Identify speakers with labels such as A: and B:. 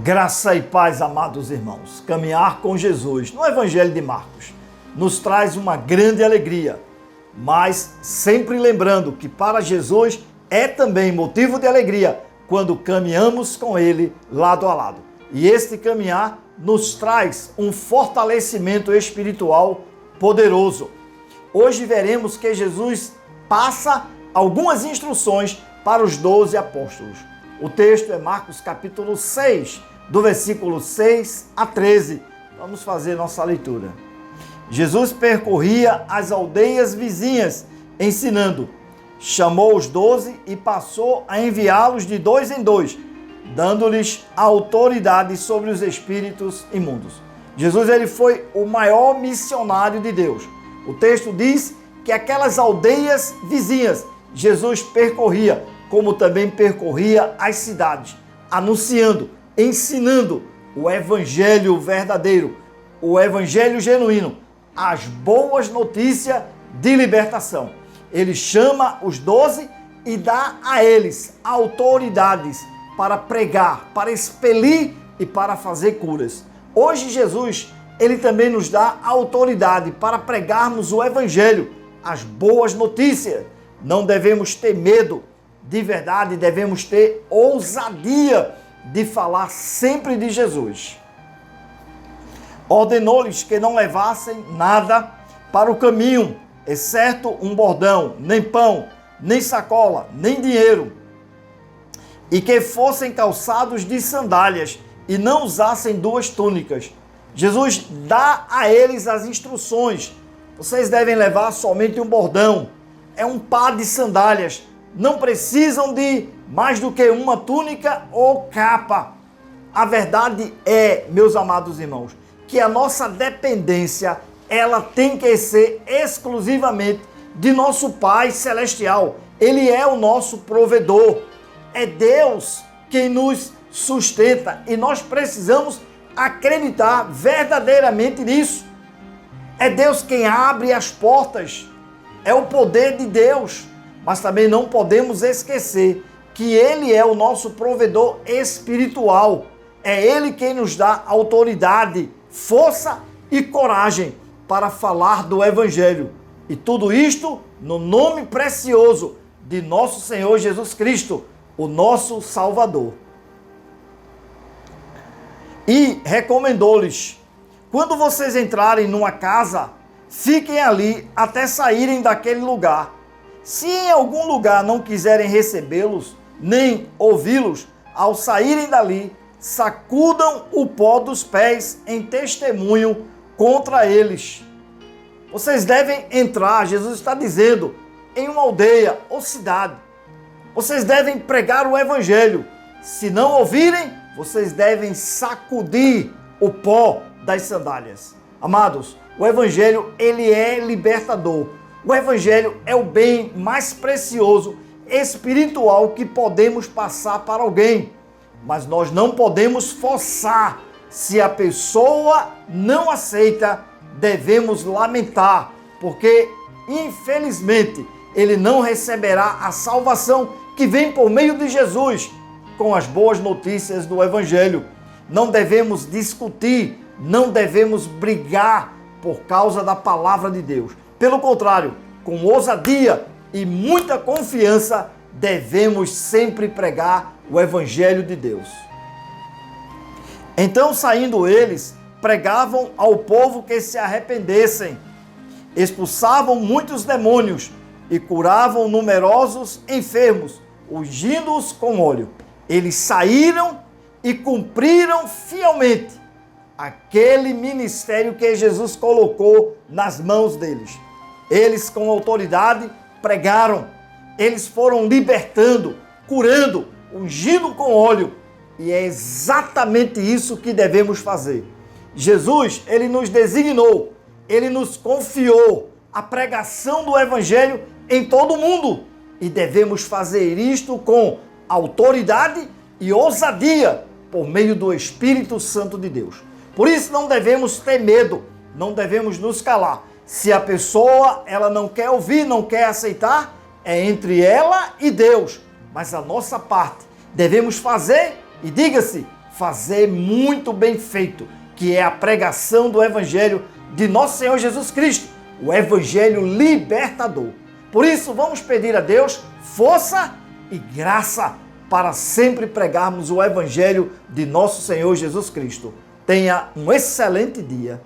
A: Graça e paz, amados irmãos. Caminhar com Jesus no Evangelho de Marcos nos traz uma grande alegria, mas sempre lembrando que para Jesus é também motivo de alegria quando caminhamos com Ele lado a lado. E este caminhar nos traz um fortalecimento espiritual poderoso. Hoje veremos que Jesus passa algumas instruções para os 12 apóstolos. O texto é Marcos capítulo 6, do versículo 6 a 13. Vamos fazer nossa leitura. Jesus percorria as aldeias vizinhas, ensinando. Chamou os 12 e passou a enviá-los de dois em dois, dando-lhes autoridade sobre os espíritos imundos. Jesus ele foi o maior missionário de Deus. O texto diz que aquelas aldeias vizinhas Jesus percorria, como também percorria as cidades, anunciando, ensinando o evangelho verdadeiro, o evangelho genuíno, as boas notícias de libertação. Ele chama os 12 e dá a eles autoridades para pregar, para expelir e para fazer curas. Hoje Jesus, ele também nos dá autoridade para pregarmos o evangelho, as boas notícias. Não devemos ter medo, de verdade, devemos ter ousadia de falar sempre de Jesus. Ordenou-lhes que não levassem nada para o caminho, exceto um bordão, nem pão, nem sacola, nem dinheiro, e que fossem calçados de sandálias e não usassem duas túnicas. Jesus dá a eles as instruções. Vocês devem levar somente um bordão, é um par de sandálias. Não precisam de mais do que uma túnica ou capa. A verdade é, meus amados irmãos, que a nossa dependência, ela tem que ser exclusivamente de nosso Pai Celestial. Ele é o nosso provedor. É Deus quem nos sustenta e nós precisamos acreditar verdadeiramente nisso. É Deus quem abre as portas. É o poder de Deus. Mas também não podemos esquecer que Ele é o nosso provedor espiritual. É Ele quem nos dá autoridade, força e coragem para falar do Evangelho. E tudo isto no nome precioso de nosso Senhor Jesus Cristo, o nosso Salvador. E recomendou-lhes: quando vocês entrarem numa casa, fiquem ali até saírem daquele lugar. Se em algum lugar não quiserem recebê-los, nem ouvi-los, ao saírem dali, sacudam o pó dos pés em testemunho contra eles. Vocês devem entrar, Jesus está dizendo, em uma aldeia ou cidade. Vocês devem pregar o evangelho. Se não ouvirem, vocês devem sacudir o pó das sandálias. Amados, o evangelho, ele é libertador. O evangelho é o bem mais precioso, espiritual que podemos passar para alguém. Mas nós não podemos forçar. Se a pessoa não aceita, devemos lamentar, porque infelizmente ele não receberá a salvação que vem por meio de Jesus, com as boas notícias do evangelho. Não devemos discutir, não devemos brigar por causa da palavra de Deus. Pelo contrário, com ousadia e muita confiança, devemos sempre pregar o Evangelho de Deus. Então, saindo eles, pregavam ao povo que se arrependessem, expulsavam muitos demônios e curavam numerosos enfermos, ungindo-os com óleo. Eles saíram e cumpriram fielmente aquele ministério que Jesus colocou nas mãos deles. Eles, com autoridade, pregaram. Eles foram libertando, curando, ungindo com óleo. E é exatamente isso que devemos fazer. Jesus, ele nos designou, ele nos confiou a pregação do evangelho em todo o mundo. E devemos fazer isto com autoridade e ousadia por meio do Espírito Santo de Deus. Por isso não devemos ter medo, não devemos nos calar. Se a pessoa ela não quer ouvir, não quer aceitar, é entre ela e Deus. Mas a nossa parte devemos fazer e, diga-se, fazer muito bem feito, que é a pregação do Evangelho de nosso Senhor Jesus Cristo, o Evangelho libertador. Por isso, vamos pedir a Deus força e graça para sempre pregarmos o Evangelho de nosso Senhor Jesus Cristo. Tenha um excelente dia.